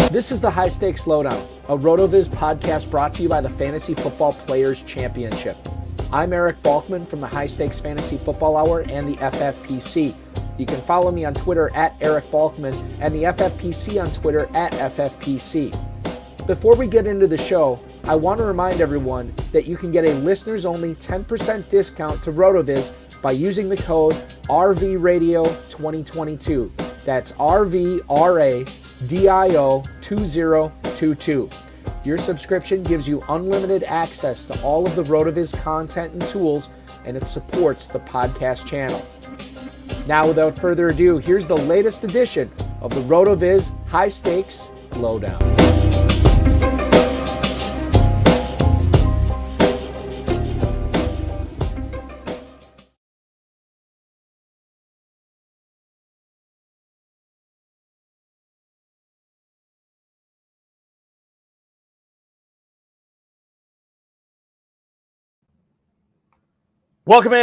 This is the High Stakes Lowdown, a RotoViz podcast brought to you by the Fantasy Football Players Championship. I'm Eric Balkman from the High Stakes Fantasy Football Hour and the FFPC. You can follow me on Twitter at Eric Balkman and the FFPC on Twitter at FFPC. Before we get into the show, I want to remind everyone that you can get a listeners-only 10% discount to RotoViz by using the code RVRadio2022. That's RVRADIO2022. Your subscription gives you unlimited access to all of the RotoViz content and tools, and it supports the podcast channel. Now, without further ado, here's the latest edition of the RotoViz High-Stakes Lowdown. Welcome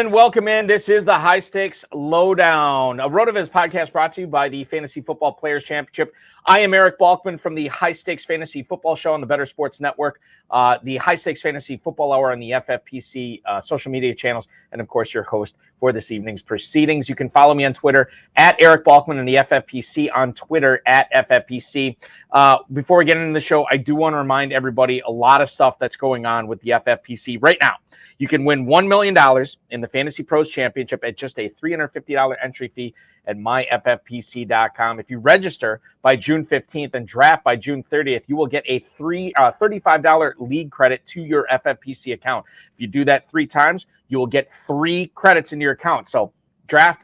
in. This is the High Stakes Lowdown, a RotoViz podcast brought to you by the Fantasy Football Players Championship. I am Eric Balkman from the High Stakes Fantasy Football Show on the Better Sports Network, the High Stakes Fantasy Football Hour on the FFPC social media channels, and of course your host for this evening's proceedings. You can follow me on Twitter at Eric Balkman and the FFPC on Twitter at FFPC. Before we get into the show, I do want to remind everybody a lot of stuff that's going on with the FFPC right now. You can win $1 million in the FantasyPros Championship at just a $350 entry fee at myffpc.com. If you register by June 15th and draft by June 30th, you will get a $35 league credit to your FFPC account. If you do that 3 times, you will get 3 credits in your account. So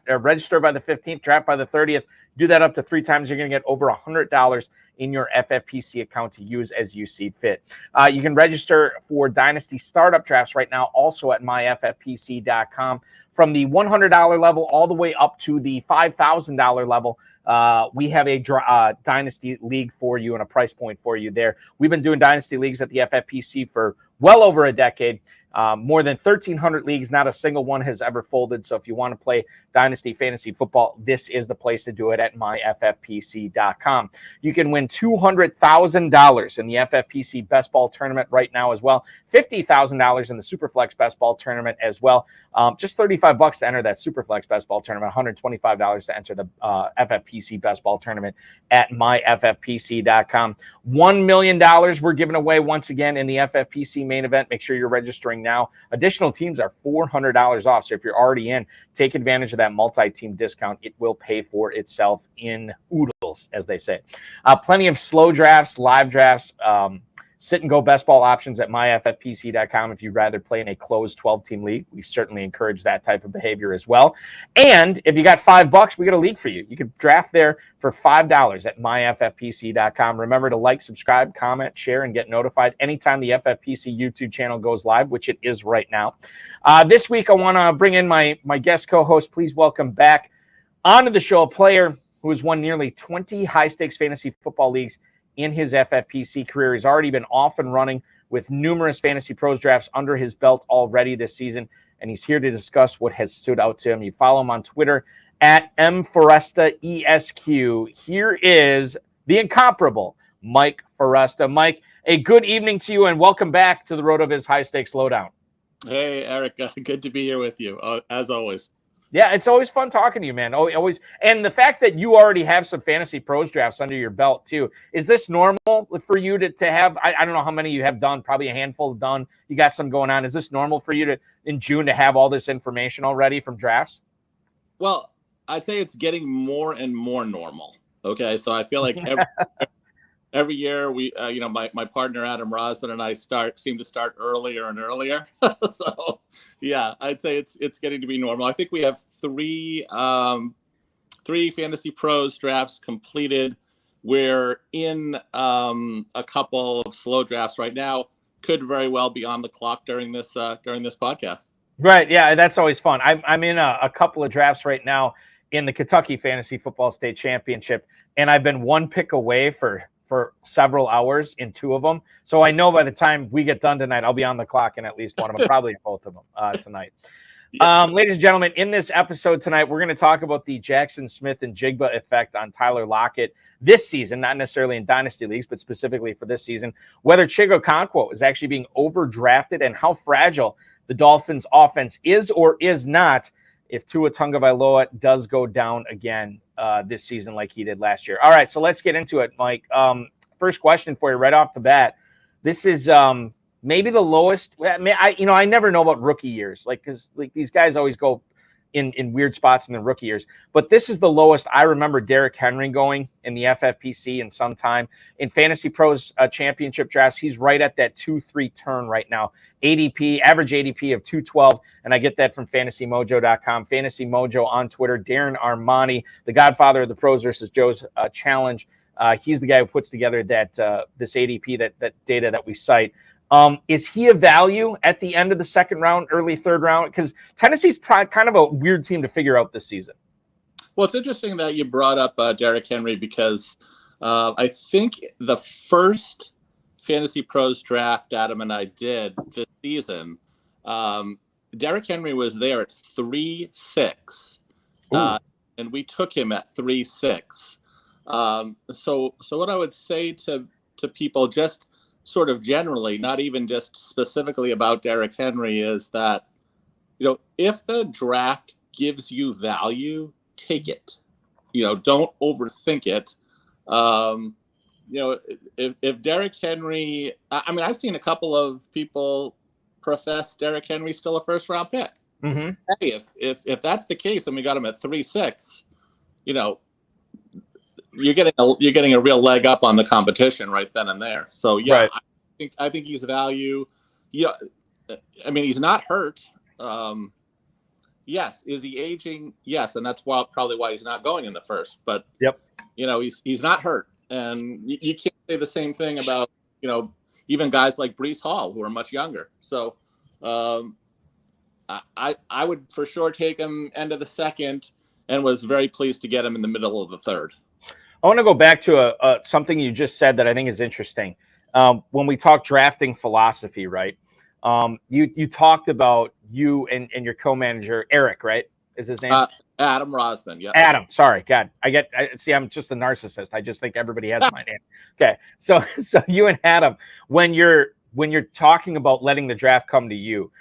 register by the 15th, draft by the 30th. Do that up to 3 times. You're going to get over $100 in your FFPC account to use as you see fit. You can register for Dynasty Startup Drafts right now, also at myffpc.com. From the $100 level all the way up to the $5,000 level, we have a Dynasty League for you and a price point for you there. We've been doing Dynasty Leagues at the FFPC for well over a decade. More than 1,300 leagues, not a single one has ever folded. So if you want to play Dynasty Fantasy Football, this is the place to do it at myffpc.com. You can win $200,000 in the FFPC Best Ball Tournament right now as well. $50,000 in the Superflex Best Ball Tournament as well. Just $35 to enter that Superflex Best Ball Tournament, $125 to enter the FFPC Best Ball Tournament at myffpc.com. $1 million we're giving away once again in the FFPC Main Event. Make sure you're registering now. Additional teams are $400 off. So if you're already in, take advantage of that multi-team discount. It will pay for itself in oodles, as they say. Plenty of slow drafts, live drafts, sit and go best ball options at myffpc.com. If you'd rather play in a closed 12-team league, we certainly encourage that type of behavior as well. And if you got $5, we got a league for you. You can draft there for $5 at myffpc.com. Remember to like, subscribe, comment, share, and get notified anytime the FFPC YouTube channel goes live, which it is right now. This week, I want to bring in my guest co-host. Please welcome back onto the show a player who has won nearly 20 high-stakes fantasy football leagues in his FFPC career. He's already been off and running with numerous Fantasy Pros drafts under his belt already this season, and he's here to discuss what has stood out to him. You follow him on Twitter at mforestaesq. Here is the incomparable Mike Foresta. Mike, a good evening to you, and welcome back to the RotoViz High Stakes Lowdown. Hey, Eric. Good to be here with you, as always. Yeah, it's always fun talking to you, man. Always. And the fact that you already have some Fantasy Pros drafts under your belt, too. Is this normal for you to have? I don't know how many you have done, probably a handful done. You got some going on. Is this normal for you to, in June, to have all this information already from drafts? Well, I'd say it's getting more and more normal. Okay, so I feel like every year we, my partner Adam Rosman and I seem to start earlier and earlier. So, yeah, I'd say it's getting to be normal. I think we have three Fantasy Pros drafts completed. We're in a couple of slow drafts right now. Could very well be on the clock during this podcast. Right. Yeah, that's always fun. I'm in a couple of drafts right now in the Kentucky Fantasy Football State Championship, and I've been one pick away for for several hours in 2 of them. So I know by the time we get done tonight, I'll be on the clock in at least one of them, probably both of them tonight. Ladies and gentlemen, in this episode tonight, we're going to talk about the Jackson Smith and Jigba effect on Tyler Lockett this season, not necessarily in dynasty leagues, but specifically for this season, whether Chig Okonkwo is actually being overdrafted and how fragile the Dolphins offense is or is not if Tua Tagovailoa does go down again this season like he did last year. All right, so let's get into it, Mike. First question for you right off the bat. This is maybe the lowest. I never know about rookie years, because these guys always go in weird spots in the rookie years. But this is the lowest I remember Derrick Henry going in the FFPC in some time. In FantasyPros Championship drafts, he's right at that 2-3 turn right now. Average ADP of 212, and I get that from FantasyMojo.com. Fantasy Mojo on Twitter. Darren Armani, the godfather of the Pros versus Joe's challenge. He's the guy who puts together that this ADP, that data that we cite. Is he a value at the end of the second round, early third round? Because Tennessee's kind of a weird team to figure out this season. Well, it's interesting that you brought up Derrick Henry because I think the first Fantasy Pros draft Adam and I did this season, Derrick Henry was there at 3.6, and we took him at 3.6. So what I would say to people, just sort of generally, not even just specifically about Derrick Henry, is that, if the draft gives you value, take it. Don't overthink it. If Derrick Henry, I've seen a couple of people profess Derrick Henry still a first round pick. Mm-hmm. Hey, if that's the case and we got him at 3.6, you're getting a real leg up on the competition right then and there. So yeah, right. I think he's a value. He's not hurt. Yes, is he aging? Yes, and that's probably why he's not going in the first. But yep, he's not hurt, and you can't say the same thing about even guys like Breece Hall who are much younger. So I would for sure take him end of the second, and was very pleased to get him in the middle of the third. I want to go back to something you just said that I think is interesting. When we talk drafting philosophy, right? You talked about you and your co-manager, Eric, right? Is his name? Adam Rosman. Yeah. Adam. Sorry. God, I'm just a narcissist. I just think everybody has my name. Okay. So you and Adam, when you're talking about letting the draft come to you,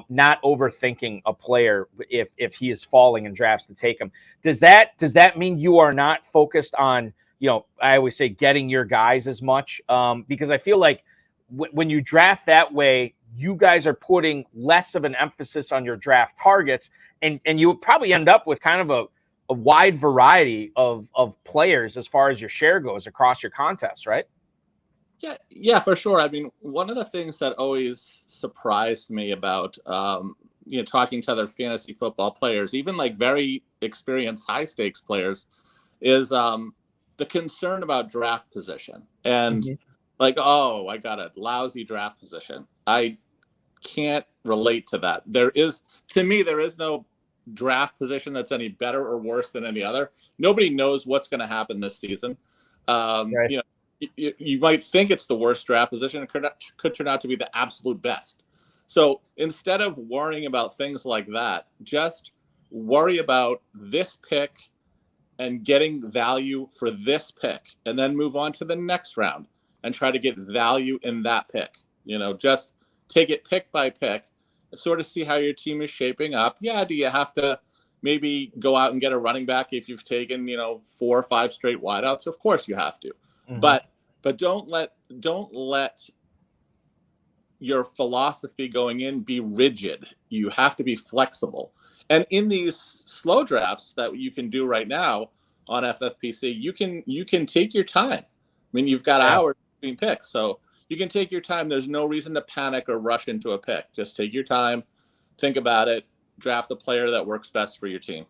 not overthinking a player if he is falling in drafts to take him. Does that mean you are not focused on, I always say getting your guys as much? Because I feel like when you draft that way, you guys are putting less of an emphasis on your draft targets, and you would probably end up with kind of a wide variety of players as far as your share goes across your contests, right? Yeah, for sure. One of the things that always surprised me about, talking to other fantasy football players, even like very experienced high stakes players, is the concern about draft position. And I got a lousy draft position. I can't relate to that. There is no draft position that's any better or worse than any other. Nobody knows what's going to happen this season. Right. You might think it's the worst draft position. It could turn out to be the absolute best. So instead of worrying about things like that, just worry about this pick and getting value for this pick, and then move on to the next round and try to get value in that pick. Just take it pick by pick and sort of see how your team is shaping up. Yeah, do you have to maybe go out and get a running back if you've taken 4 or 5 straight wideouts? Of course you have to. Mm-hmm. But don't let your philosophy going in be rigid. You have to be flexible. And in these slow drafts that you can do right now on FFPC, you can take your time. You've got hours between picks, so you can take your time. There's no reason to panic or rush into a pick. Just take your time, think about it, draft the player that works best for your team.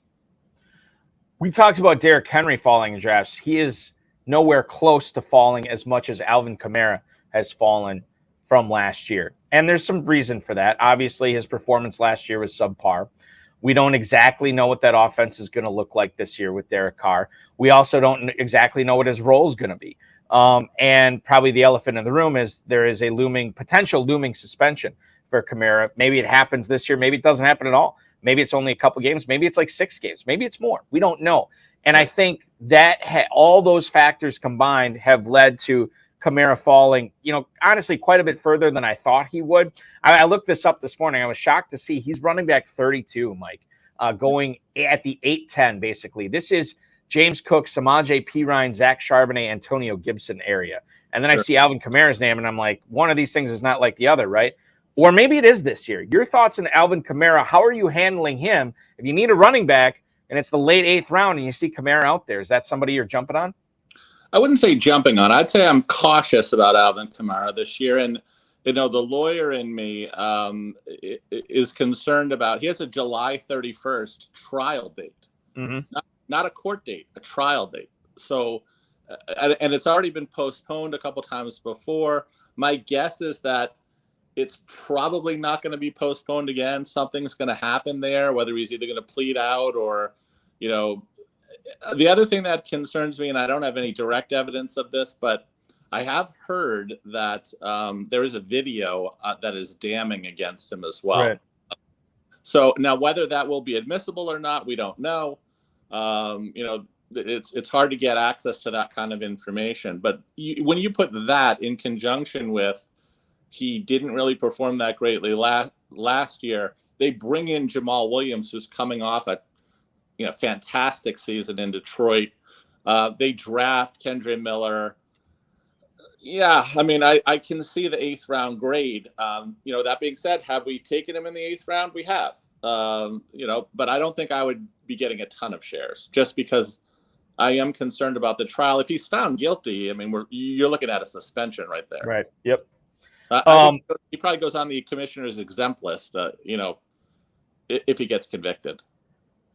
We talked about Derrick Henry falling in drafts. He is nowhere close to falling as much as Alvin Kamara has fallen from last year. And there's some reason for that. Obviously, his performance last year was subpar. We don't exactly know what that offense is going to look like this year with Derek Carr. We also don't exactly know what his role is going to be. And probably the elephant in the room is there is a potential looming suspension for Kamara. Maybe it happens this year. Maybe it doesn't happen at all. Maybe it's only a couple games. Maybe it's like 6 games. Maybe it's more. We don't know. And I think that all those factors combined have led to Kamara falling, honestly, quite a bit further than I thought he would. I looked this up this morning. I was shocked to see he's running back 32, Mike, going at the 8-10, basically. This is James Cook, Samaje Perine, Zach Charbonnet, Antonio Gibson area. And then I see Alvin Kamara's name, and I'm like, one of these things is not like the other, right? Or maybe it is this year. Your thoughts on Alvin Kamara? How are you handling him? If you need a running back and it's the late 8th round and you see Kamara out there, is that somebody you're jumping on? I wouldn't say jumping on. I'd say I'm cautious about Alvin Kamara this year. And, the lawyer in me is concerned about, he has a July 31st trial date. Mm-hmm. Not a court date, a trial date. So, and it's already been postponed a couple times before. My guess is that it's probably not going to be postponed again. Something's going to happen there, whether he's either going to plead out or, the other thing that concerns me, and I don't have any direct evidence of this, but I have heard that there is a video that is damning against him as well. Right. So now whether that will be admissible or not, we don't know. It's hard to get access to that kind of information. But when you put that in conjunction with he didn't really perform that greatly last year, they bring in Jamal Williams, who's coming off a fantastic season in Detroit. They draft Kendre Miller. Yeah, I mean, I can see the 8th round grade. That being said, have we taken him in the 8th round? We have. But I don't think I would be getting a ton of shares just because I am concerned about the trial. If he's found guilty, I mean, you're looking at a suspension right there. Right. Yep. He probably goes on the commissioner's exempt list, if he gets convicted.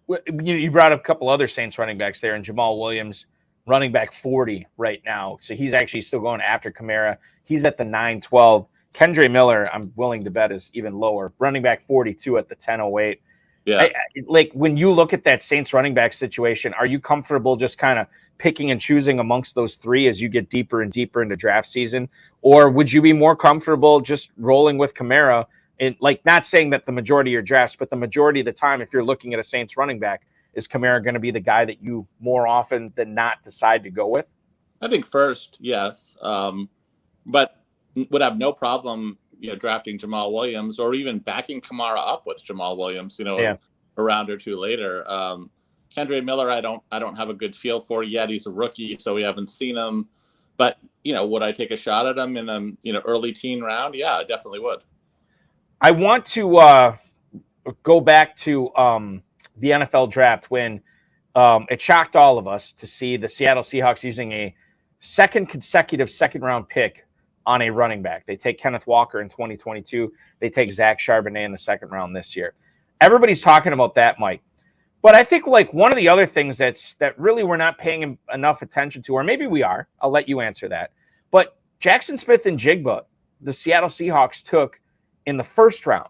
You brought up a couple other Saints running backs there, and Jamal Williams, running back 40 right now. So he's actually still going after Kamara. He's at the 9-12. Kendre Miller, I'm willing to bet, is even lower. Running back 42 at the 10-08. Yeah. Like when you look at that Saints running back situation, are you comfortable just kind of picking and choosing amongst those three as you get deeper and deeper into draft season? Or would you be more comfortable just rolling with Kamara? And not saying that the majority of your drafts, but the majority of the time, if you're looking at a Saints running back, is Kamara going to be the guy that you more often than not decide to go with? I think first, yes. But would have no problem, drafting Jamal Williams or even backing Kamara up with Jamal Williams, a round or two later. Kendre Miller, I don't have a good feel for yet. He's a rookie, so we haven't seen him. But, would I take a shot at him in a, early teen round? Yeah, I definitely would. I want to go back to the NFL draft when it shocked all of us to see the Seattle Seahawks using a second consecutive second-round pick on a running back. They take Kenneth Walker in 2022. They take Zach Charbonnet in the second round this year. Everybody's talking about that, Mike. But I think one of the other things that really we're not paying enough attention to, or maybe we are, I'll let you answer that. But Jackson Smith and Jigba, the Seattle Seahawks took in the first round.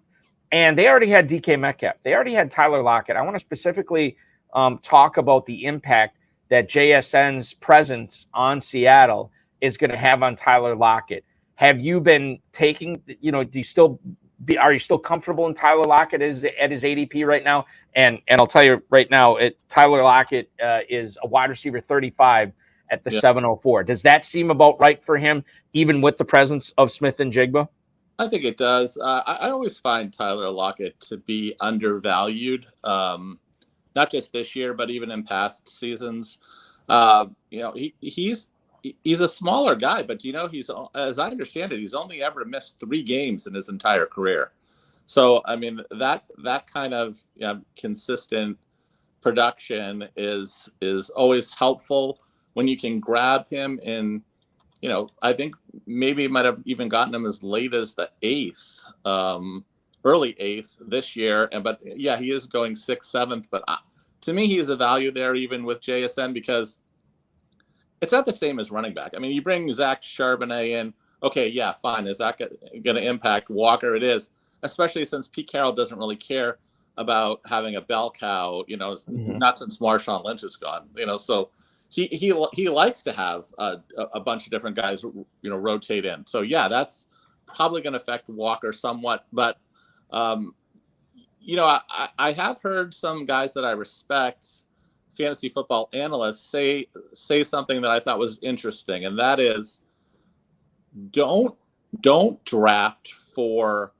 And they already had DK Metcalf. They already had Tyler Lockett. I want to specifically talk about the impact that JSN's presence on Seattle is going to have on Tyler Lockett. Have you been taking, are you still comfortable in Tyler Lockett at his ADP right now? And I'll tell you right now, Tyler Lockett is a wide receiver 35 at the 704. Does that seem about right for him, even with the presence of Smith and Jigba? I think it does. I always find Tyler Lockett to be undervalued, not just this year, but even in past seasons. He's a smaller guy, but he's, as I understand it, he's only ever missed 3 games in his entire career. So I mean that kind of consistent production is always helpful when you can grab him in. I think maybe might have even gotten him as late as the 8th, early 8th this year. But he is going 6th, 7th. But to me, he's a value there even with JSN because it's not the same as running back. I mean, you bring Zach Charbonnet in. Okay, yeah, fine. Is that going to impact Walker? It is, especially since Pete Carroll doesn't really care about having a bell cow. Not since Marshawn Lynch is gone. So he likes to have a bunch of different guys, rotate in. So yeah, that's probably going to affect Walker somewhat. But I have heard some guys that I respect, fantasy football analysts, say something that I thought was interesting, and that is, don't draft for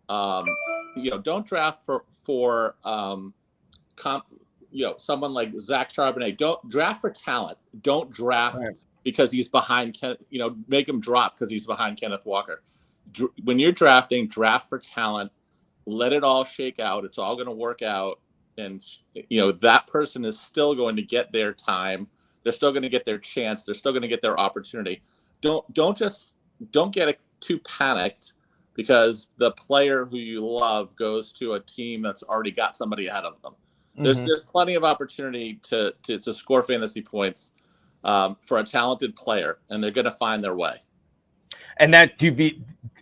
don't draft for someone like Zach Charbonnet. Don't draft for talent. Don't draft because he's behind make him drop because he's behind Kenneth Walker. When you're drafting, draft for talent. Let it all shake out. It's all going to work out, and that person is still going to get their time. They're still going to get their chance. They're still going to get their opportunity. Don't get too panicked because the player who you love goes to a team that's already got somebody ahead of them. Mm-hmm. There's plenty of opportunity to score fantasy points for a talented player, and they're going to find their way. And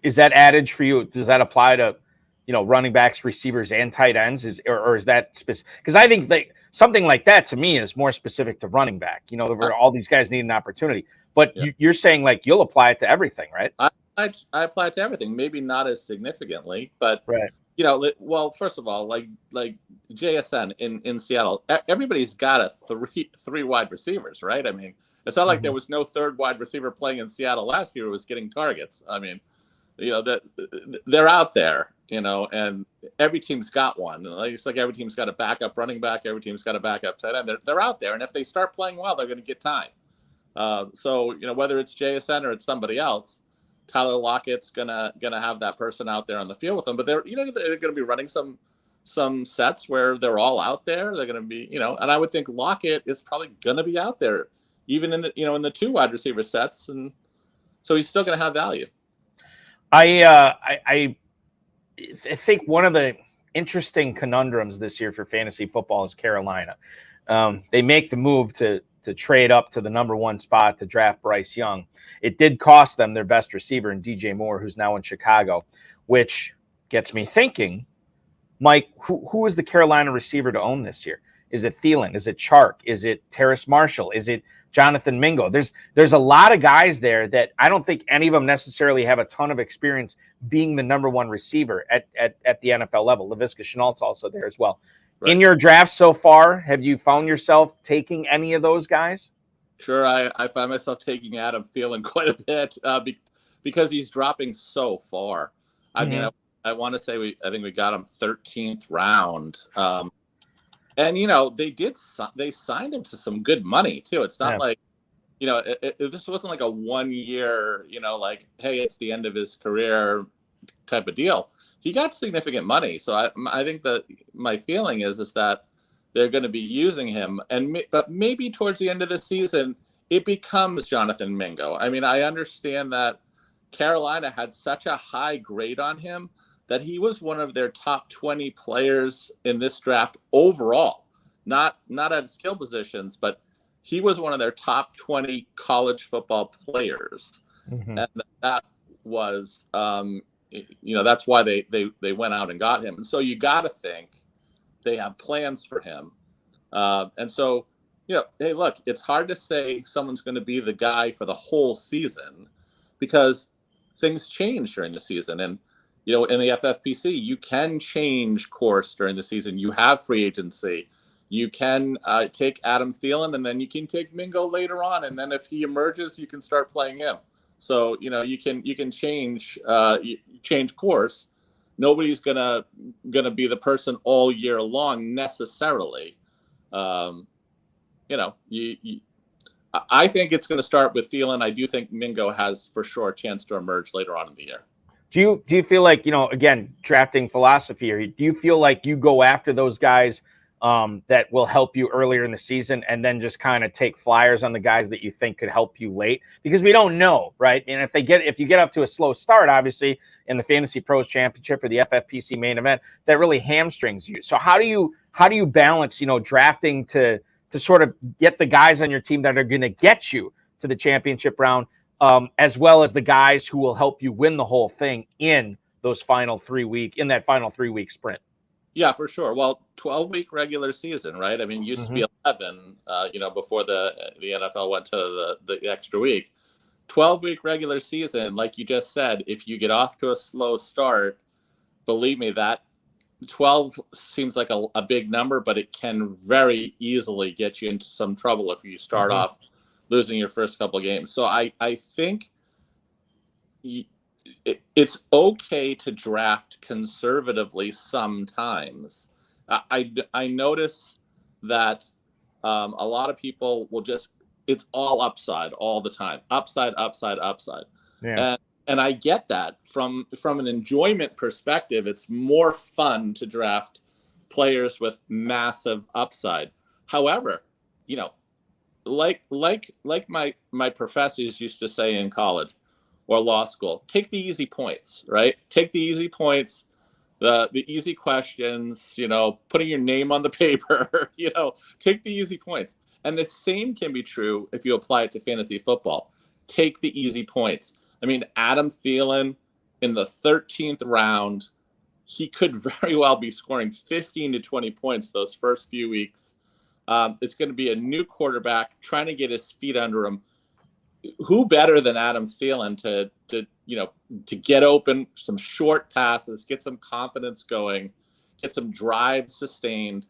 is that adage for you? Does that apply to running backs, receivers, and tight ends? Or is that specific? Because I think something like that to me is more specific to running back. Where all these guys need an opportunity. But you're saying you'll apply it to everything, right? I apply it to everything. Maybe not as significantly, but right. Well, first of all, like JSN in Seattle, everybody's got a three wide receivers, right? I mean, it's not like there was no third wide receiver playing in Seattle last year who was getting targets. I mean, that they're out there, and every team's got one. It's like every team's got a backup running back, every team's got a backup tight end. They're out there, and if they start playing well, they're going to get time. So whether it's JSN or it's somebody else, Tyler Lockett's gonna have that person out there on the field with them. But they're going to be running some sets where they're all out there. They're going to be and I would think Lockett is probably going to be out there even in the in the two wide receiver sets, and so he's still going to have value. I think one of the interesting conundrums this year for fantasy football is Carolina. They make the move to trade up to the number one spot to draft Bryce Young. It did cost them their best receiver in DJ Moore, who's now in Chicago, which gets me thinking, Mike, who is the Carolina receiver to own this year? Is it Thielen? Is it Chark? Is it Terrace Marshall? Is it Jonathan Mingo? There's a lot of guys there that I don't think any of them necessarily have a ton of experience being the number one receiver at the NFL level. Laviska Shenault's also there as well. Right. In your draft so far, have you found yourself taking any of those guys? Sure, I find myself taking Adam Thielen quite a bit because he's dropping so far. I mean, I want to say I think we got him 13th round. And they signed him to some good money too. It's not like, this wasn't like a 1 year, hey, it's the end of his career type of deal. He got significant money. So I think that my feeling is that they're going to be using him, but maybe towards the end of the season, it becomes Jonathan Mingo. I mean, I understand that Carolina had such a high grade on him that he was one of their top 20 players in this draft overall, not at skill positions, but he was one of their top 20 college football players. Mm-hmm. And that was, that's why they went out and got him. And so you got to think they have plans for him. And so, hey, look, it's hard to say someone's going to be the guy for the whole season because things change during the season. And, in the FFPC, you can change course during the season. You have free agency. You can take Adam Thielen, and then you can take Mingo later on. And then if he emerges, you can start playing him. So, you can change course. Nobody's gonna be the person all year long necessarily. I think it's going to start with Thielen. I do think Mingo has for sure a chance to emerge later on in the year. Do you feel like, again, drafting philosophy here, do you feel like you go after those guys that will help you earlier in the season and then just kind of take flyers on the guys that you think could help you late? Because we don't know, right? And if you get up to a slow start, obviously, in the FantasyPros Championship or the FFPC Main Event, that really hamstrings you. So how do you balance, drafting to sort of get the guys on your team that are going to get you to the championship round, as well as the guys who will help you win the whole thing in that final 3 week sprint? Yeah, for sure. Well, 12-week regular season, right? I mean, it used to be 11, before the NFL went to the extra week. 12-week regular season, like you just said, if you get off to a slow start, believe me, that 12 seems like a big number, but it can very easily get you into some trouble if you start off losing your first couple of games. So I think it's okay to draft conservatively sometimes. I notice that a lot of people will just, it's all upside all the time, upside. Yeah. And I get that from an enjoyment perspective. It's more fun to draft players with massive upside. However, like my professors used to say in college or law school, take the easy points, right? Take the easy points, the easy questions, putting your name on the paper, take the easy points. And the same can be true if you apply it to fantasy football. Take the easy points. I mean, Adam Thielen in the 13th round, he could very well be scoring 15 to 20 points those first few weeks. It's going to be a new quarterback trying to get his feet under him. Who better than Adam Thielen to get open, some short passes, get some confidence going, get some drives sustained.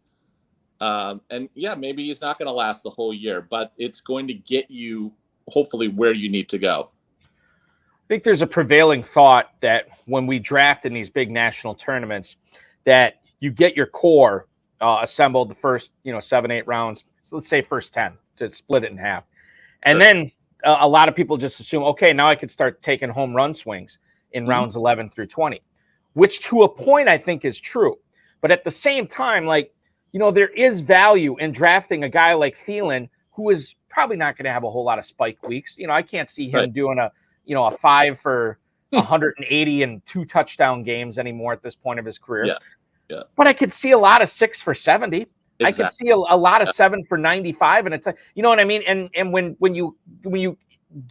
And yeah, maybe he's not going to last the whole year, but it's going to get you hopefully where you need to go. I think there's a prevailing thought that when we draft in these big national tournaments, that you get your core assembled the first, 7-8 rounds. So let's say first 10 to split it in half. And then a lot of people just assume, okay, now I could start taking home run swings in rounds 11 through 20, which to a point I think is true. But at the same time, there is value in drafting a guy like Thielen, who is probably not going to have a whole lot of spike weeks. I can't see him doing a 5 for 180 and 2 touchdown games anymore at this point of his career. Yeah. But I could see a lot of 6 for 70. Exactly. I could see a lot of 7 for 95, and it's you know what I mean. And when you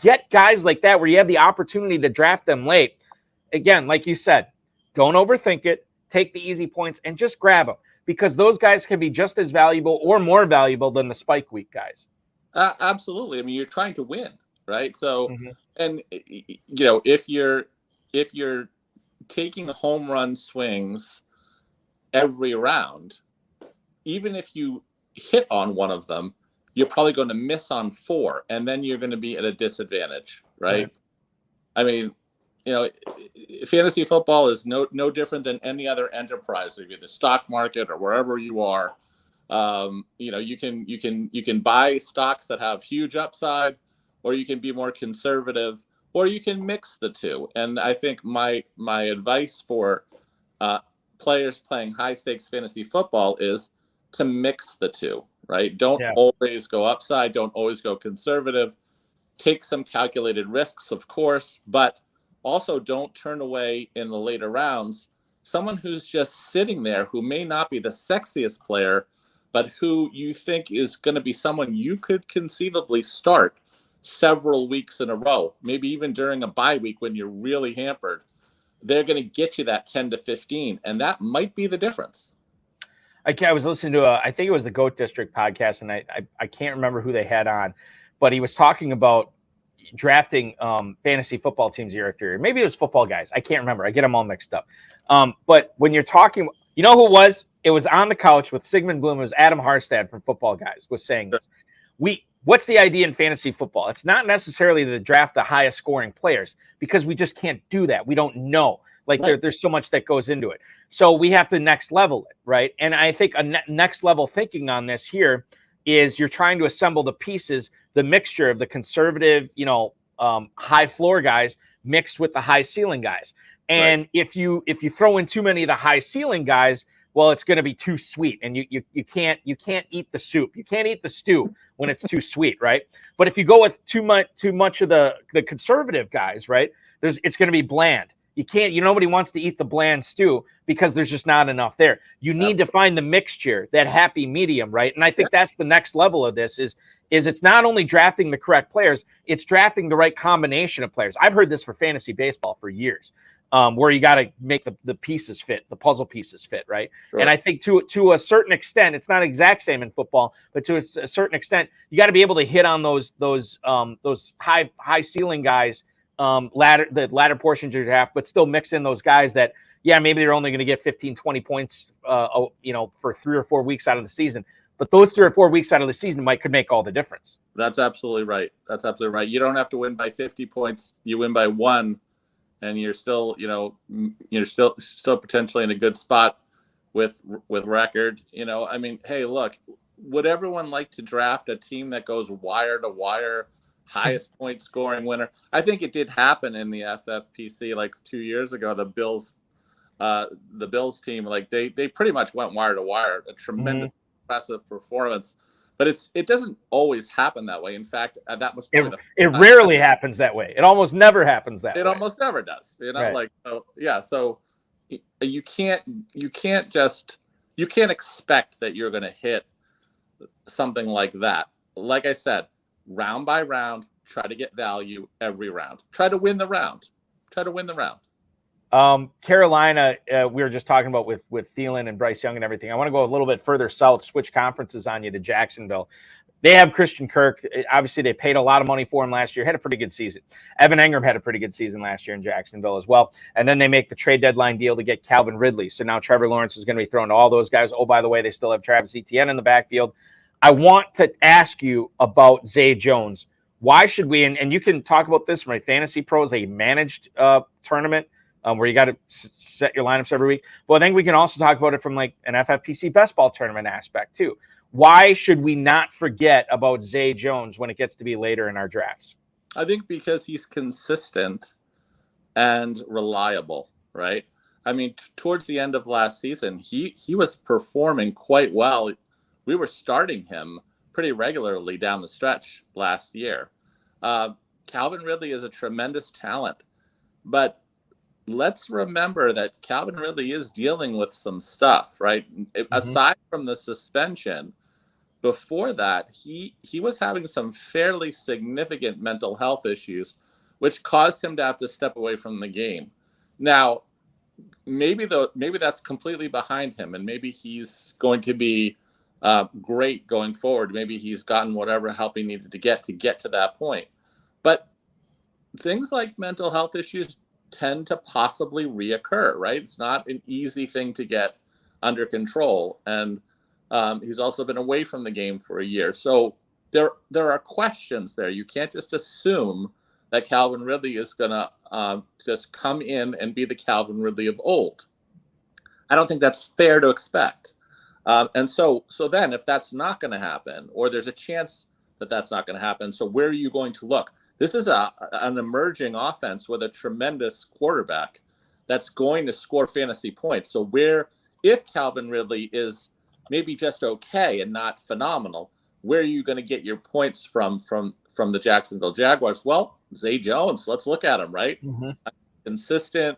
get guys like that where you have the opportunity to draft them late, again, like you said, don't overthink it. Take the easy points and just grab them, because those guys can be just as valuable or more valuable than the spike week guys. Absolutely. I mean, you're trying to win, right? So, and if you're taking home run swings every round, even if you hit on one of them, you're probably going to miss on 4, and then you're going to be at a disadvantage, right? I mean, fantasy football is no different than any other enterprise, either the stock market or wherever you are. You can buy stocks that have huge upside, or you can be more conservative, or you can mix the two. And I think my advice for players playing high stakes fantasy football is to mix the two, right? Don't always go upside. Don't always go conservative. Take some calculated risks, of course, but also don't turn away in the later rounds someone who's just sitting there, who may not be the sexiest player, but who you think is going to be someone you could conceivably start several weeks in a row, maybe even during a bye week when you're really hampered. They're going to get you that 10 to 15, and that might be the difference. I was listening to I think it was the GOAT District podcast, and I can't remember who they had on, but he was talking about drafting fantasy football teams year after year. Maybe it was football guys. I can't remember. I get them all mixed up. But when you're talking, who it was? It was on the couch with Sigmund Bloom. It was Adam Harstad from Football Guys was saying this. What's the idea in fantasy football? It's not necessarily to draft the highest scoring players, because we just can't do that. We don't know. There's so much that goes into it. So we have to next level it, right? And I think a next level thinking on this here is you're trying to assemble the pieces, the mixture of the conservative, high floor guys mixed with the high ceiling guys. And if you throw in too many of the high ceiling guys, well, it's going to be too sweet, and you can't eat the soup. You can't eat the stew when it's too sweet, right? But if you go with too much of the conservative guys, right, it's going to be bland. Nobody wants to eat the bland stew because there's just not enough there. You need to find the mixture, that happy medium, right? And I think that's the next level of this is it's not only drafting the correct players, it's drafting the right combination of players. I've heard this for fantasy baseball for years. where you got to make the pieces fit, the puzzle pieces fit, right? Sure. And I think to a certain extent, it's not exact same in football, but to a certain extent, you got to be able to hit on those high ceiling guys, the latter portions of your draft, but still mix in those guys that, yeah, maybe they're only going to get 15, 20 points, for 3 or 4 weeks out of the season. But those 3 or 4 weeks out of the season could make all the difference. That's absolutely right. That's absolutely right. You don't have to win by 50 points. You win by 1, and you're still, you're still potentially in a good spot with record. I mean, hey, look, would everyone like to draft a team that goes wire to wire, highest point scoring winner? I think it did happen in the FFPC like 2 years ago. The Bills team, like they pretty much went wire to wire. A tremendous, impressive performance, but it doesn't always happen that way. In fact, that was it rarely happens that way. It almost never happens that way. It almost never does. Right. So you can't expect that you're going to hit something like that. Like I said, round by round, try to get value every round. Try to win the round. Carolina, we were just talking about with Thielen and Bryce Young and everything. I want to go a little bit further south, switch conferences on you to Jacksonville. They have Christian Kirk. Obviously, they paid a lot of money for him last year. Had a pretty good season. Evan Engram had a pretty good season last year in Jacksonville as well. And then they make the trade deadline deal to get Calvin Ridley. So now Trevor Lawrence is going to be thrown to all those guys. Oh, by the way, they still have Travis Etienne in the backfield. I want to ask you about Zay Jones. Why should we, and you can talk about this from a Fantasy Pros, a managed tournament, where you got to set your lineups every week. But I think we can also talk about it from like an FFPC Best Ball Tournament aspect too. Why should we not forget about Zay Jones when it gets to be later in our drafts? I think because he's consistent and reliable, right? I mean, towards the end of last season, he was performing quite well. We were starting him pretty regularly down the stretch last year. Calvin Ridley is a tremendous talent, but let's remember that Calvin Ridley is dealing with some stuff, right? Aside from the suspension, before that, he was having some fairly significant mental health issues, which caused him to have to step away from the game. Now, maybe that's completely behind him, and maybe he's going to be great going forward. Maybe he's gotten whatever help he needed to get to that point. But things like mental health issues tend to possibly reoccur, right? It's not an easy thing to get under control. And he's also been away from the game for a year. So there are questions there. You can't just assume that Calvin Ridley is going to just come in and be the Calvin Ridley of old. I don't think that's fair to expect. And so then if that's not going to happen, or there's a chance that that's not going to happen, so where are you going to look? This is an emerging offense with a tremendous quarterback that's going to score fantasy points. So if Calvin Ridley is maybe just okay and not phenomenal, where are you going to get your points from the Jacksonville Jaguars? Well, Zay Jones, let's look at him, right? Consistent,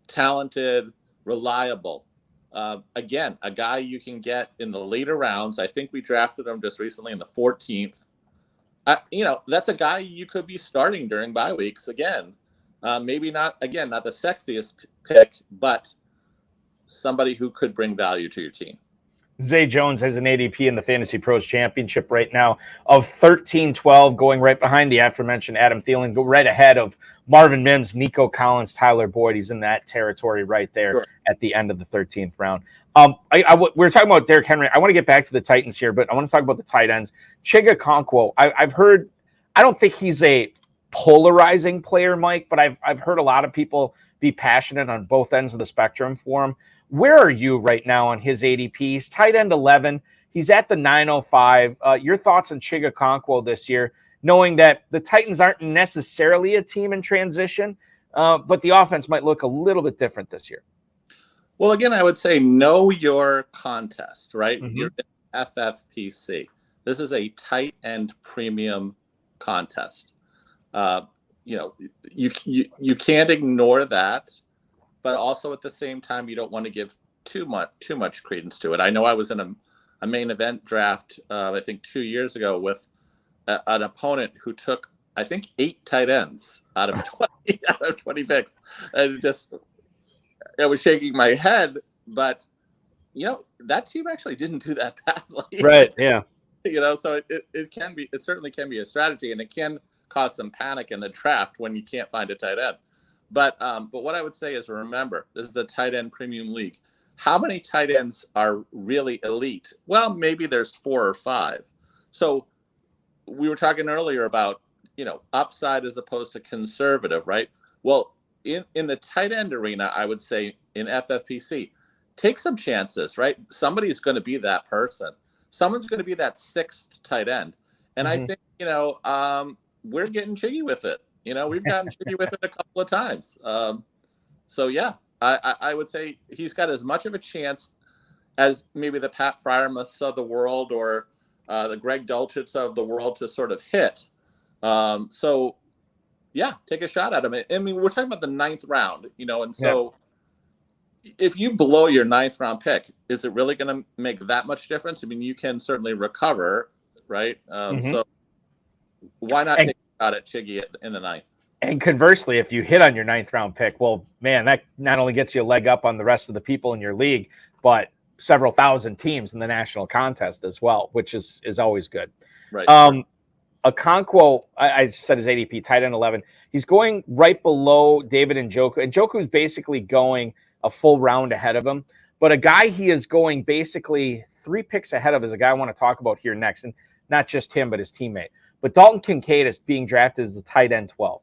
talented, reliable. Again, a guy you can get in the later rounds. I think we drafted him just recently in the 14th. That's a guy you could be starting during bye weeks again. Maybe not the sexiest pick, but somebody who could bring value to your team. Zay Jones has an ADP in the Fantasy Pros Championship right now of 13-12, going right behind the aforementioned Adam Thielen, go right ahead of Marvin Mims, Nico Collins, Tyler Boyd. He's in that territory right there at the end of the 13th round. We're talking about Derrick Henry. I want to get back to the Titans here, but I want to talk about the tight ends. Chig Okonkwo, I've heard, I don't think he's a polarizing player, Mike, but I've heard a lot of people be passionate on both ends of the spectrum for him. Where are you right now on his ADP? He's tight end 11. He's at the 905. Your thoughts on Chig Okonkwo this year, knowing that the Titans aren't necessarily a team in transition, but the offense might look a little bit different this year. Well, again, I would say know your contest, right? You're FFPC. This is a tight end premium contest. You can't ignore that, but also at the same time, you don't want to give too much credence to it. I know I was in a main event draft, I think 2 years ago, with an opponent who took, I think, 8 tight ends out of 20 picks, and just I was shaking my head, but that team actually didn't do that badly. Right. Yeah. So it certainly can be a strategy, and it can cause some panic in the draft when you can't find a tight end. But what I would say is, remember, this is a tight end premium league. How many tight ends are really elite? Well, maybe there's 4 or 5. So we were talking earlier about, upside as opposed to conservative, right? Well, in the tight end arena, I would say in FFPC, take some chances, right? Somebody's going to be that person. Someone's going to be that 6th tight end. And I think, we're getting jiggy with it. We've gotten jiggy with it a couple of times. So, yeah, I would say he's got as much of a chance as maybe the Pat Fryermuths of the world or the Greg Dulcich of the world to sort of hit. So, yeah, take a shot at him. I mean, we're talking about the 9th round, and so if you blow your 9th round pick, is it really going to make that much difference? I mean, you can certainly recover, right? So why not take a shot at Chiggy in the 9th? And conversely, if you hit on your 9th round pick, well, man, that not only gets you a leg up on the rest of the people in your league, but several thousand teams in the national contest as well, which is always good. Right. Okonkwo, I said his ADP, tight end 11. He's going right below David Njoku. And Njoku's basically going a full round ahead of him. But a guy he is going basically 3 picks ahead of is a guy I want to talk about here next. And not just him, but his teammate. But Dalton Kincaid is being drafted as the tight end 12.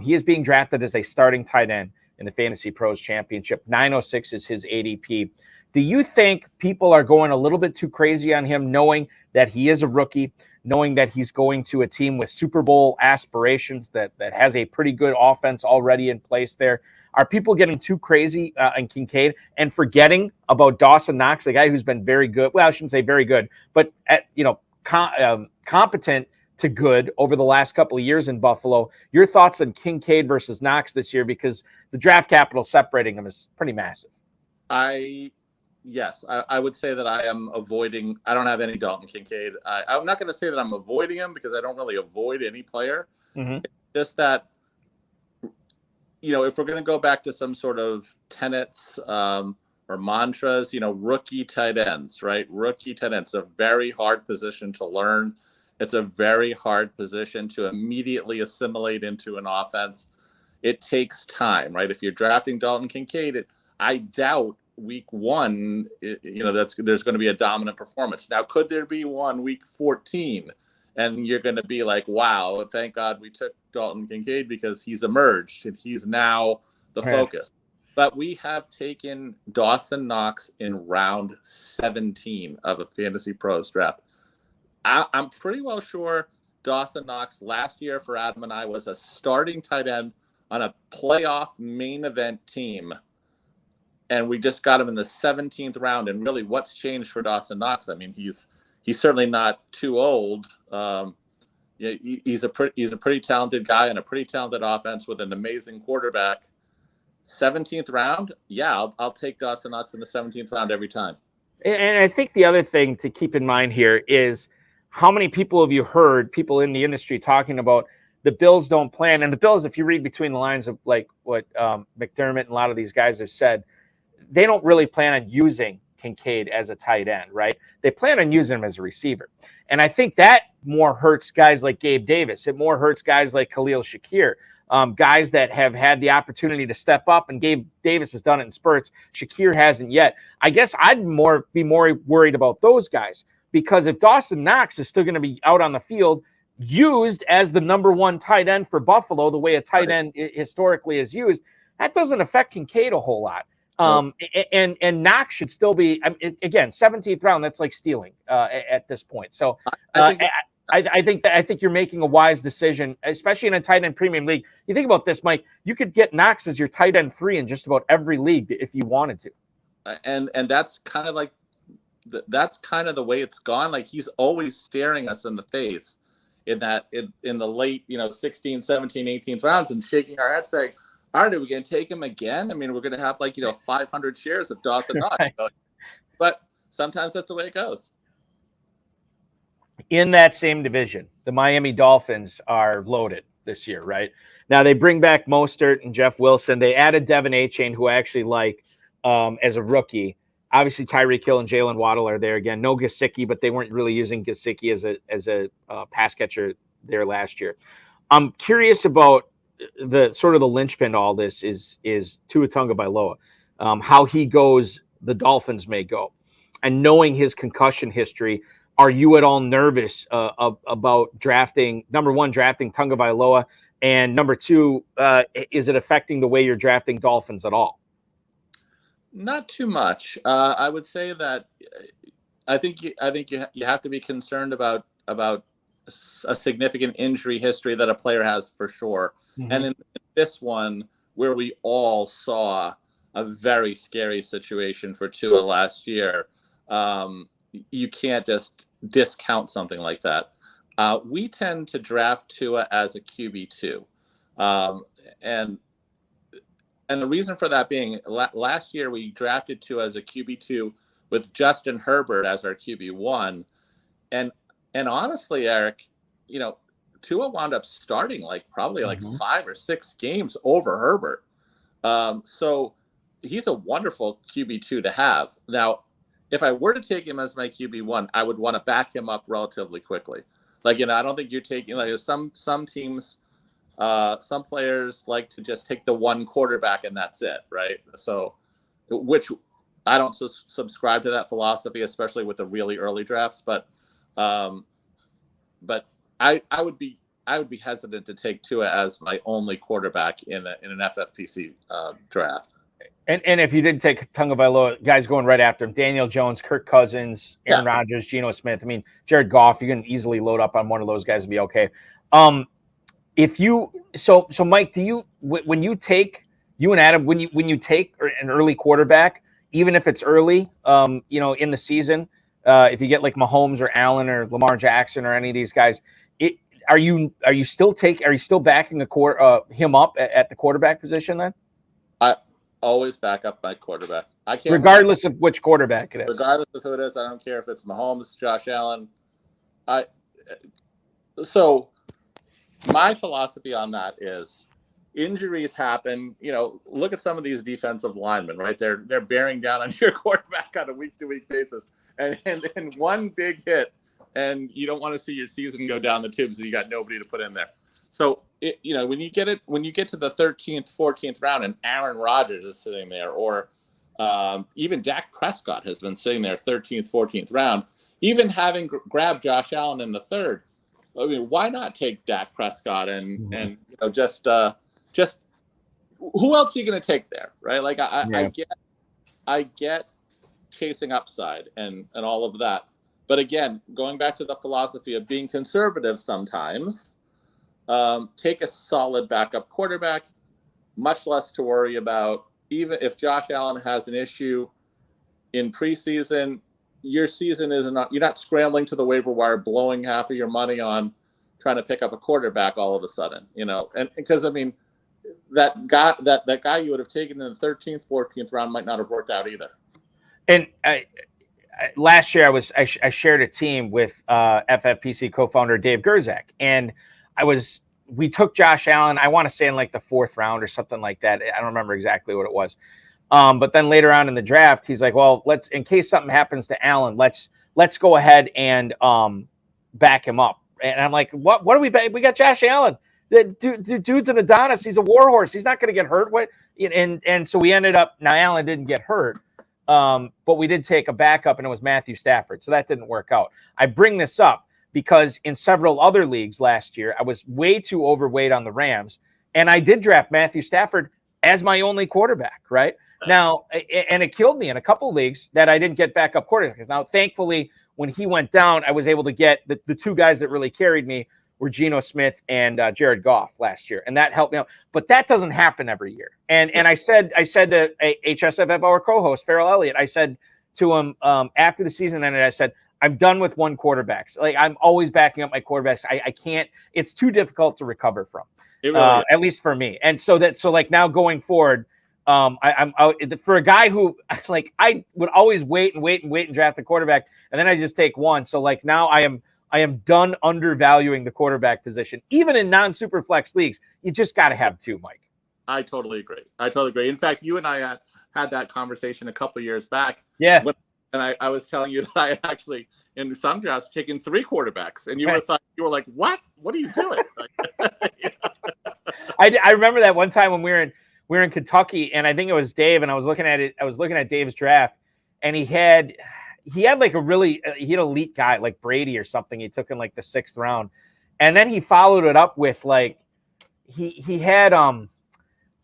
He is being drafted as a starting tight end in the Fantasy Pros Championship. 906 is his ADP. Do you think people are going a little bit too crazy on him, knowing that he is a rookie, knowing that he's going to a team with Super Bowl aspirations that has a pretty good offense already in place there? Are people getting too crazy on Kincaid and forgetting about Dawson Knox, a guy who's been very good? Well, I shouldn't say very good, but competent to good over the last couple of years in Buffalo. Your thoughts on Kincaid versus Knox this year, because the draft capital separating them is pretty massive. Yes, I would say that I am avoiding. I don't have any Dalton Kincaid. I'm not going to say that I'm avoiding him, because I don't really avoid any player. It's just that, if we're going to go back to some sort of tenets or mantras, rookie tight ends, right? Rookie tight ends, a very hard position to learn. It's a very hard position to immediately assimilate into an offense. It takes time, right? If you're drafting Dalton Kincaid, I doubt week 1, there's going to be a dominant performance. Now, could there be one week 14 and you're going to be like, wow, thank God we took Dalton Kincaid because he's emerged and he's now the focus. But we have taken Dawson Knox in round 17 of a Fantasy Pros draft. I'm pretty well sure Dawson Knox last year for Adam and I was a starting tight end on a playoff main event team. And we just got him in the 17th round. And really, what's changed for Dawson Knox? I mean, he's certainly not too old. He's a pretty talented guy and a pretty talented offense with an amazing quarterback. 17th round, yeah, I'll take Dawson Knox in the 17th round every time. And I think the other thing to keep in mind here is, how many people have you heard, people in the industry, talking about the Bills don't plan? And the Bills, if you read between the lines of like what McDermott and a lot of these guys have said, they don't really plan on using Kincaid as a tight end, right? They plan on using him as a receiver. And I think that more hurts guys like Gabe Davis. It more hurts guys like Khalil Shakir, guys that have had the opportunity to step up, and Gabe Davis has done it in spurts. Shakir hasn't yet. I guess I'd be more worried about those guys, because if Dawson Knox is still going to be out on the field, used as the number 1 tight end for Buffalo, the way a tight end historically is used, that doesn't affect Kincaid a whole lot. And Knox should still be, again, 17th round. That's like stealing at this point. So I think you're making a wise decision, especially in a tight end premium league. You think about this, Mike. You could get Knox as your tight end 3 in just about every league if you wanted to. And that's kind of like the way it's gone. Like, he's always staring us in the face in the late 16, 17, 18th rounds and shaking our head saying, all right, are we going to take him again? I mean, we're going to have 500 shares of Dawson Knox. Right. But sometimes that's the way it goes. In that same division, the Miami Dolphins are loaded this year, right? Now they bring back Mostert and Jeff Wilson. They added Devin Achane, who I actually like as a rookie. Obviously, Tyreek Hill and Jalen Waddle are there again. No Gesicki, but they weren't really using Gesicki as a pass catcher there last year. I'm curious about the sort of the linchpin to all this is Tua Tagovailoa, how he goes, the Dolphins may go, and knowing his concussion history, are you at all nervous about number one, drafting Tagovailoa, and number two, is it affecting the way you're drafting Dolphins at all? Not too much. I would say that I think you have to be concerned about a significant injury history that a player has for sure. Mm-hmm. And in this one, where we all saw a very scary situation for Tua last year, you can't just discount something like that. We tend to draft Tua as a QB2. And the reason for that being, last year we drafted Tua as a QB2 with Justin Herbert as our QB1. And honestly, Eric, Tua wound up starting probably 5 or 6 games over Herbert. So he's a wonderful QB2 to have. Now, if I were to take him as my QB1, I would want to back him up relatively quickly. I don't think you're taking some teams, some players like to just take the one quarterback and that's it, right? So, which I don't subscribe to that philosophy, especially with the really early drafts. But I would be hesitant to take Tua as my only quarterback in an FFPC draft. And if you did take Tagovailoa, guys going right after him, Daniel Jones, Kirk Cousins, Aaron Rodgers, Geno Smith. I mean, Jared Goff, you can easily load up on one of those guys and be okay. If you so Mike, do you when you take you and Adam when you take an early quarterback, even if it's early, in the season, if you get like Mahomes or Allen or Lamar Jackson or any of these guys, are you still backing him up at the quarterback position then? I always back up my quarterback. I can't, regardless of which quarterback it is. Regardless of who it is, I don't care if it's Mahomes, Josh Allen. So my philosophy on that is injuries happen. Look at some of these defensive linemen, right? They're bearing down on your quarterback on a week-to-week basis, and one big hit, and you don't want to see your season go down the tubes, and you got nobody to put in there. So when you get to the 13th, 14th round, and Aaron Rodgers is sitting there, or even Dak Prescott has been sitting there 13th, 14th round, even having grabbed Josh Allen in the third. I mean, why not take Dak Prescott and just who else are you going to take there, right? I get chasing upside and all of that, but again, going back to the philosophy of being conservative sometimes. Take a solid backup quarterback, much less to worry about. Even if Josh Allen has an issue in preseason, your season you're not scrambling to the waiver wire, blowing half of your money on trying to pick up a quarterback all of a sudden, and because that guy you would have taken in the 13th, 14th round might not have worked out either. And last year I shared a team with FFPC co-founder Dave Gerzak, and we took Josh Allen, I want to say in like the 4th round or something like that. I don't remember exactly what it was. But then later on in the draft, he's like, well, in case something happens to Allen, let's go ahead and back him up. And I'm like, what are we back? We got Josh Allen. The dude's an Adonis. He's a warhorse. He's not going to get hurt. And so we ended up, now Allen didn't get hurt. But we did take a backup, and it was Matthew Stafford. So that didn't work out. I bring this up because in several other leagues last year, I was way too overweight on the Rams, and I did draft Matthew Stafford as my only quarterback, right? Now, and it killed me in a couple of leagues that I didn't get backup quarterbacks. Now, thankfully, when he went down, I was able to get the two guys that really carried me were Geno Smith and Jared Goff last year, and that helped me out. But that doesn't happen every year. And I said to HSFF, our co-host, Farrell Elliott, I said to him after the season ended, I said, I'm done with one quarterbacks. Like, I'm always backing up my quarterbacks. I can't. It's too difficult to recover from, at least for me. And so now going forward, I'm out for a guy who I would always wait and draft a quarterback, and then I just take one. So now I am I am done undervaluing the quarterback position. Even in non-super flex leagues, you just got to have 2, Mike. I totally agree. In fact, you and I had that conversation a couple of years back. Yeah. And I was telling you that I actually, in some drafts, taken 3 quarterbacks. And you were like, what? What are you doing? I remember that one time when we were in Kentucky, and I think it was Dave, and I was looking at Dave's draft, and he had like he had elite guy like Brady or something. He took in like the 6th round, and then he followed it up with like he had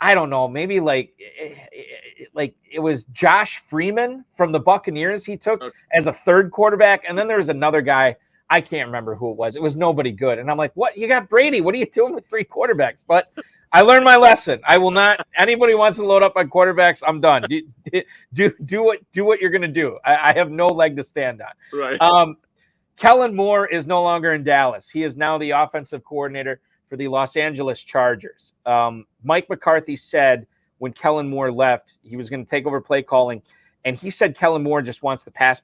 I don't know, maybe like it was Josh Freeman from the Buccaneers he took as a 3rd quarterback, and then there was another guy, I can't remember who it was. It was nobody good, and I'm like, what? You got Brady? What are you doing with 3 quarterbacks? But I learned my lesson. I will not. Anybody wants to load up on quarterbacks, I'm done. Do what you're gonna do. I have no leg to stand on. Right. Kellen Moore is no longer in Dallas. He is now the offensive coordinator for the Los Angeles Chargers. Mike McCarthy said when Kellen Moore left, he was going to take over play calling, and he said Kellen Moore just wants to pass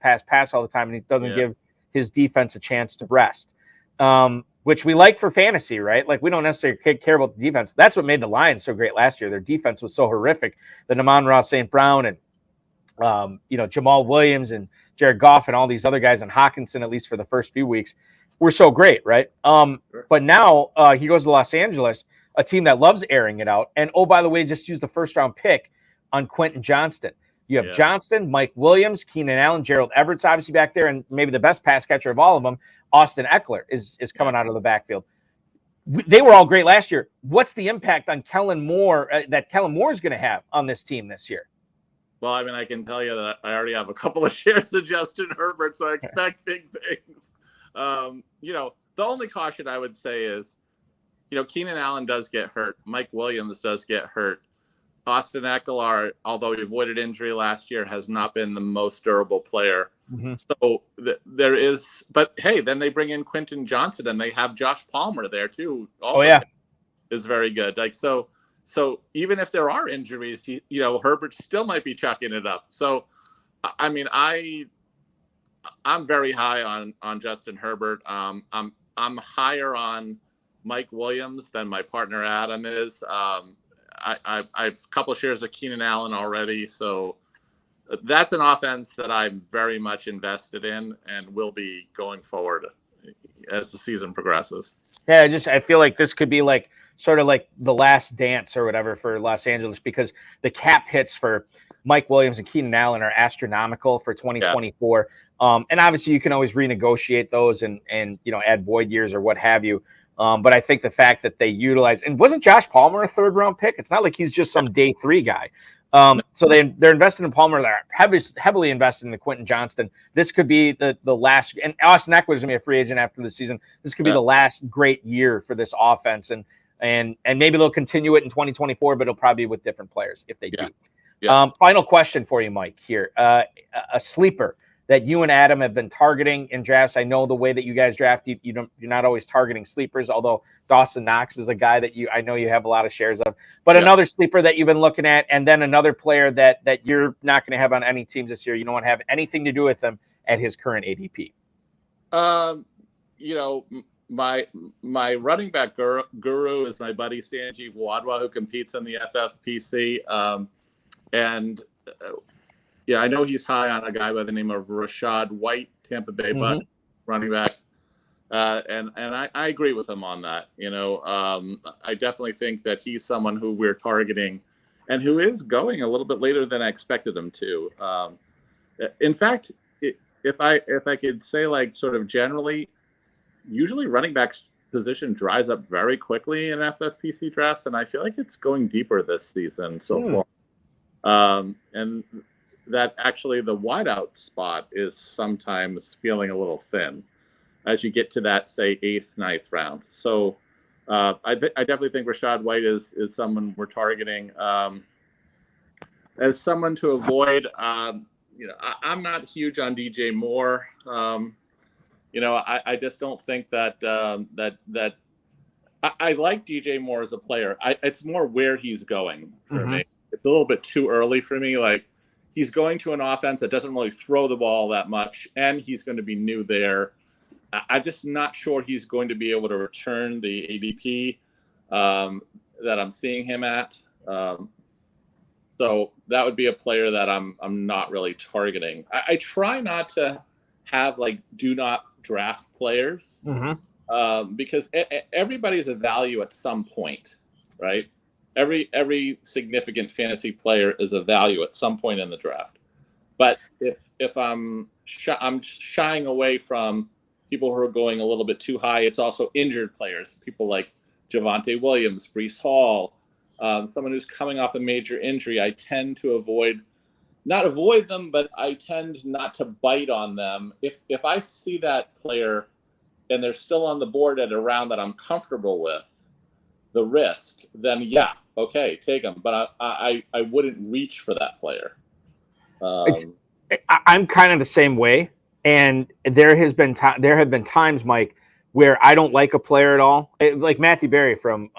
all the time, and he doesn't give his defense a chance to rest, which we like for fantasy, right? Like, we don't necessarily care about the defense. That's what made the Lions so great last year. Their defense was so horrific that Amon-Ra St. Brown and Jamal Williams and Jared Goff and all these other guys, and Hawkinson, at least for the first few weeks, were so great, right? But now he goes to Los Angeles, a team that loves airing it out. And, oh, by the way, just used the 1st-round pick on Quentin Johnston. You have Johnston, Mike Williams, Keenan Allen, Gerald Everett's obviously back there, and maybe the best pass catcher of all of them, Austin Eckler, is coming out of the backfield. They were all great last year. What's the impact on Kellen Moore that Kellen Moore is going to have on this team this year? Well, I mean, I can tell you that I already have a couple of shares of Justin Herbert, so I expect big things. The only caution I would say is, Keenan Allen does get hurt. Mike Williams does get hurt. Austin Eckler, although he avoided injury last year, has not been the most durable player. Mm-hmm. So there is, but hey, then they bring in Quentin Johnson and they have Josh Palmer there too. Also is very good. Like, so even if there are injuries, Herbert still might be chucking it up. So, I mean, I'm very high on Justin Herbert. I'm higher on Mike Williams than my partner Adam is. I've a couple of shares of Keenan Allen already, so that's an offense that I'm very much invested in and will be going forward as the season progresses. Yeah, I feel like this could be like sort of like the last dance or whatever for Los Angeles, because the cap hits for Mike Williams and Keenan Allen are astronomical for 2024. Yeah. And obviously you can always renegotiate those and add void years or what have you. But I think the fact that they utilize, and wasn't Josh Palmer a 3rd-round pick? It's not like he's just some day 3 guy. So they're invested in Palmer. They're heavily invested in the Quentin Johnston. This could be the last, and Austin Eckler is going to be a free agent after the season. This could be the last great year for this offense, and maybe they'll continue it in 2024, but it'll probably be with different players if they do. Yeah. Final question for you, Mike, here. A sleeper that you and Adam have been targeting in drafts. I know the way that you guys draft, you're not always targeting sleepers, although Dawson Knox is a guy that I know you have a lot of shares of. But another sleeper that you've been looking at, and then another player that you're not going to have on any teams this year. You don't want to have anything to do with him at his current ADP. My running back guru is my buddy Sanjeev Wadhwa, who competes in the FFPC. I know he's high on a guy by the name of Rachaad White, Tampa Bay Bucs running back. And I agree with him on that. I definitely think that he's someone who we're targeting and who is going a little bit later than I expected him to. In fact, if I could say, like, sort of generally, usually running back's position dries up very quickly in FFPC drafts, and I feel like it's going deeper this season so far. And that actually the wideout spot is sometimes feeling a little thin as you get to that, say, 8th, 9th round. So I definitely think Rachaad White is someone we're targeting as someone to avoid. I'm not huge on DJ Moore. I just don't think that I like DJ Moore as a player. It's more where he's going for me. It's a little bit too early for me. Like, he's going to an offense that doesn't really throw the ball that much, and he's going to be new there. I'm just not sure he's going to be able to return the ADP that I'm seeing him at. So that would be a player that I'm not really targeting. I try not to have do not draft players because everybody's a value at some point, right? Every significant fantasy player is a value at some point in the draft. But if I'm shying away from people who are going a little bit too high, it's also injured players, people like Javonte Williams, Breece Hall. Someone who's coming off a major injury, I tend to not avoid them, but I tend not to bite on them. If I see that player and they're still on the board at a round that I'm comfortable with, the risk, then yeah, okay, take them. But I wouldn't reach for that player. I'm kind of the same way, and there have been times, Mike, where I don't like a player at all. Like Matthew Berry from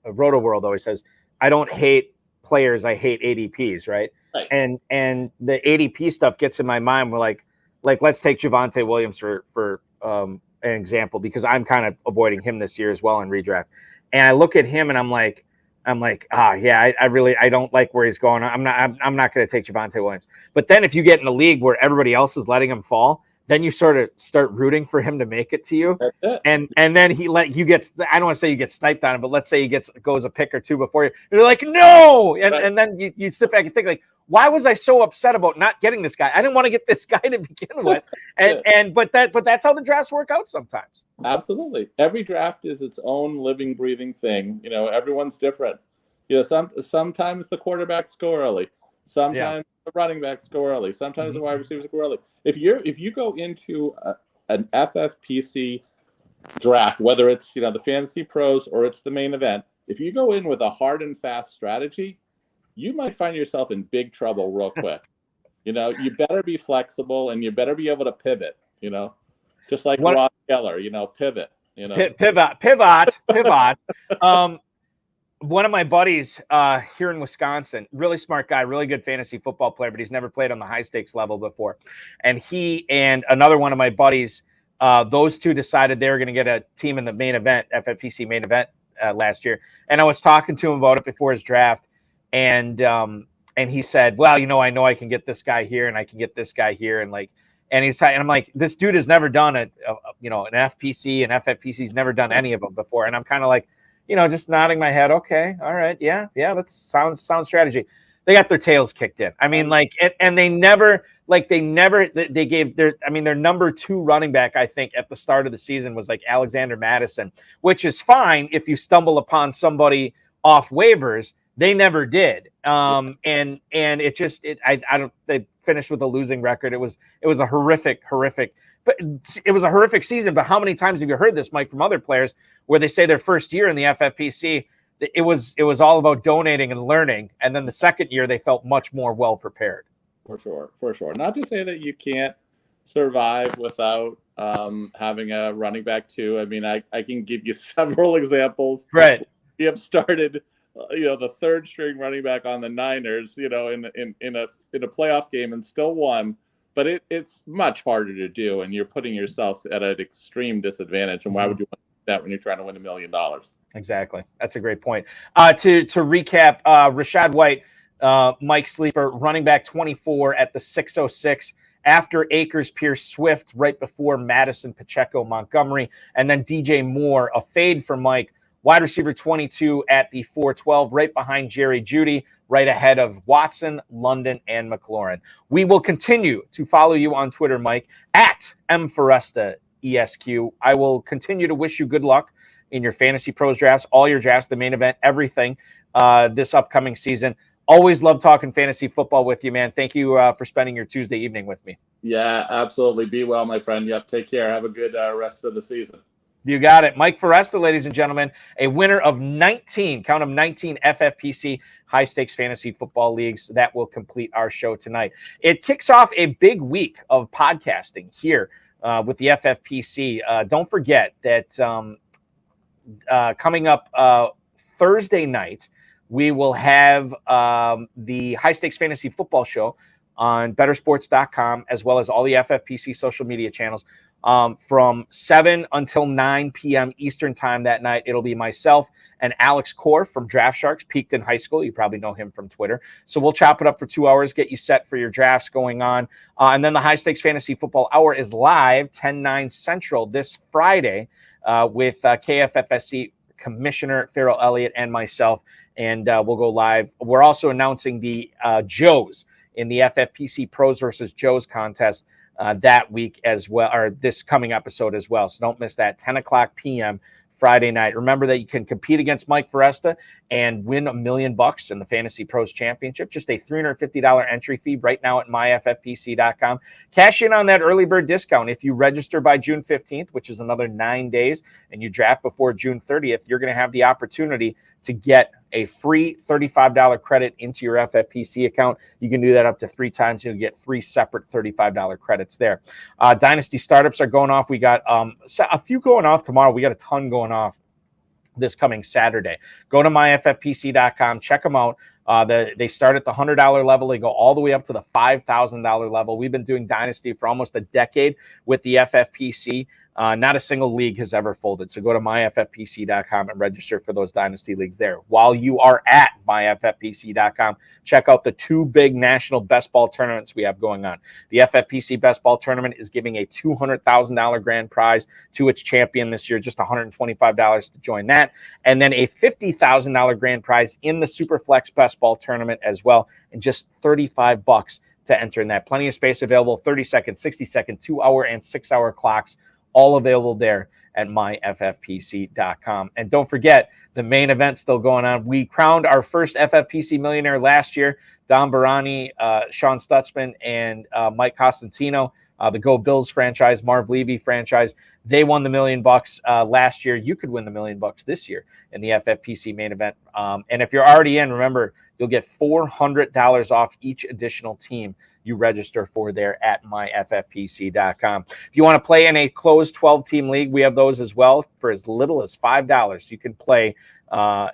Roto World always says, I don't hate players, I hate ADPs, right? And the ADP stuff gets in my mind. We're like let's take Javonte Williams for an example, because I'm kind of avoiding him this year as well in redraft. And I look at him and I'm like, I don't like where he's going. I'm not going to take Javonte Williams. But then if you get in a league where everybody else is letting him fall, then you sort of start rooting for him to make it to you. And then you get, I don't want to say you get sniped on him, but let's say he goes a pick or two before you. You're like, no. And then you sit back and think, like, why was I so upset about not getting this guy? I didn't want to get this guy to begin with. But that's how the drafts work out sometimes. Absolutely. Every draft is its own living, breathing thing. Everyone's different. Sometimes the quarterbacks go early. Sometimes the running backs go early. Sometimes the wide receivers go early. If you go into an FFPC draft, whether it's the Fantasy Pros or it's the main event, if you go in with a hard and fast strategy, you might find yourself in big trouble real quick. You better be flexible and you better be able to pivot. Just like Ross Geller, pivot. Pivot. One of my buddies here in Wisconsin, really smart guy, really good fantasy football player, but he's never played on the high stakes level before. And he and another one of my buddies, those two decided they were going to get a team in the main event, FFPC Main Event last year. And I was talking to him about it before his draft. And he said, well, I know I can get this guy here and I can get this guy here. And I'm like, this dude has never done an FPC and FFPC's never done any of them before. And I'm kind of like, just nodding my head. Okay. All right. Yeah. That sounds strategy. They got their tails kicked in. I mean, they gave their number 2 running back, I think, at the start of the season was like Alexander Madison, which is fine if you stumble upon somebody off waivers. They never did. And they finished with a losing record. It was a horrific, but it was a horrific season. But how many times have you heard this, Mike, from other players where they say their first year in the FFPC, it was all about donating and learning. And then the second year they felt much more well prepared. For sure. Not to say that you can't survive without having a running back too. I mean, I can give you several examples. Right. We have started the third string running back on the Niners, in a playoff game and still won, but it's much harder to do, and you're putting yourself at an extreme disadvantage. And why would you want that when you're trying to win $1 million? Exactly. That's a great point. To recap, Rachaad White, Mike Sleeper, running back 24 at the 606 after Akers, Pierce, Swift, right before Madison, Pacheco, Montgomery, and then DJ Moore, a fade for Mike. Wide receiver 22 at the 412, right behind Jerry Jeudy, right ahead of Watson, London, and McLaurin. We will continue to follow you on Twitter, Mike, at mforesta.esq. I will continue to wish you good luck in your Fantasy Pros drafts, all your drafts, the main event, everything this upcoming season. Always love talking fantasy football with you, man. Thank you for spending your Tuesday evening with me. Yeah, absolutely. Be well, my friend. Yep, take care. Have a good rest of the season. You got it. Mike Foresta, ladies and gentlemen, a winner of 19 FFPC high-stakes fantasy football leagues. That will complete our show tonight. It kicks off a big week of podcasting here with the FFPC. Don't forget that coming up Thursday night, we will have the high-stakes fantasy football show on bettersports.com, as well as all the FFPC social media channels. from 7 until 9 p.m. Eastern time that night. It'll be myself and Alex Core from Draft Sharks, peaked in high school. You probably know him from Twitter. So we'll chop it up for 2 hours, get you set for your drafts going on. And then the High Stakes Fantasy Football Hour is live 10/9 Central this Friday with KFFSC Commissioner Farrell Elliott and myself. And we'll go live. We're also announcing the Joes in the FFPC Pros versus Joes contest that week as well, or this coming episode as well. So don't miss that, 10 o'clock p.m. Friday night. Remember that you can compete against Mike Foresta and win $1 million in the Fantasy Pros Championship. Just a $350 entry fee right now at myffpc.com. Cash in on that early bird discount. If you register by June 15th, which is another 9 days, and you draft before June 30th, you're going to have the opportunity to get a free $35 credit into your FFPC account. You can do that up to 3 times. You'll get 3 separate $35 credits there. Dynasty startups are going off. We got a few going off tomorrow. We got a ton going off this coming Saturday. Go to myffpc.com. Check them out. They start at the $100 level. They go all the way up to the $5,000 level. We've been doing Dynasty for almost a decade with the FFPC. Not a single league has ever folded. So go to myffpc.com and register for those Dynasty leagues there. While you are at myffpc.com, check out the 2 big national best ball tournaments we have going on. The FFPC Best Ball Tournament is giving a $200,000 grand prize to its champion this year, just $125 to join that. And then a $50,000 grand prize in the Superflex Best Ball Tournament as well, and just $35 to enter in that. Plenty of space available, 30-second, 60-second, 2-hour, and 6-hour clocks, all available there at myffpc.com. And don't forget, the main event still going on. We crowned our first FFPC millionaire last year, Don Barani, Sean Stutzman, and Mike Costantino, the Go Bills franchise, Marv Levy franchise. They won the $1 million last year. You could win the $1 million this year in the FFPC main event. And if you're already in, remember, you'll get $400 off each additional team you register for there at myffpc.com. If you want to play in a closed 12-team league, we have those as well for as little as $5. You can play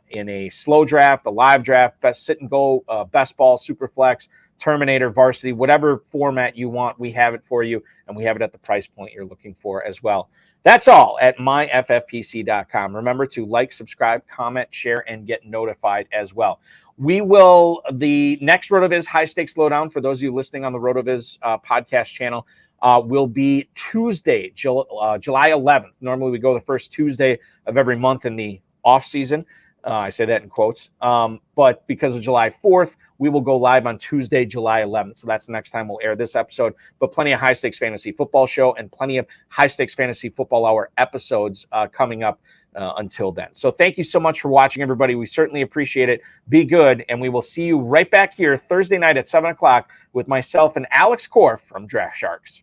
in a slow draft, a live draft, best sit and go, best ball, superflex, Terminator, varsity, whatever format you want, we have it for you, and we have it at the price point you're looking for as well. That's all at myffpc.com. Remember to like, subscribe, comment, share, and get notified as well. The next RotoViz High-Stakes Lowdown, for those of you listening on the RotoViz podcast channel, will be Tuesday, July 11th. Normally we go the first Tuesday of every month in the off season. I say that in quotes. But because of July 4th, we will go live on Tuesday, July 11th. So that's the next time we'll air this episode. But plenty of High Stakes Fantasy Football show and plenty of High Stakes Fantasy Football Hour episodes coming up until then. So thank you so much for watching, everybody. We certainly appreciate it. Be good, and we will see you right back here Thursday night at 7 o'clock with myself and Alex Core from Draft Sharks.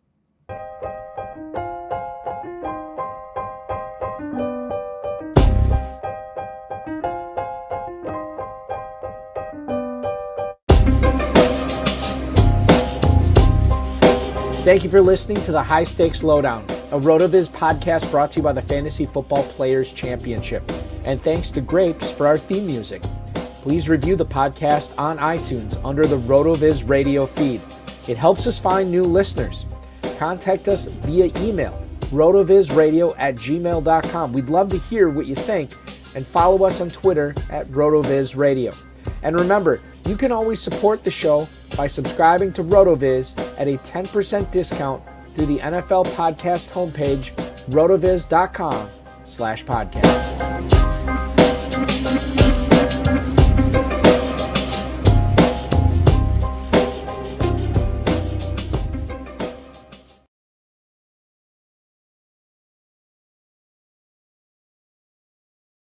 Thank you for listening to the High Stakes Lowdown, a RotoViz podcast brought to you by the Fantasy Football Players Championship. And thanks to Grapes for our theme music. Please review the podcast on iTunes under the RotoViz radio feed. It helps us find new listeners. Contact us via email, rotovizradio@gmail.com. We'd love to hear what you think, and follow us on Twitter at RotoVizRadio. And remember, you can always support the show by subscribing to RotoViz at a 10% discount through the NFL podcast homepage, rotoviz.com/podcast.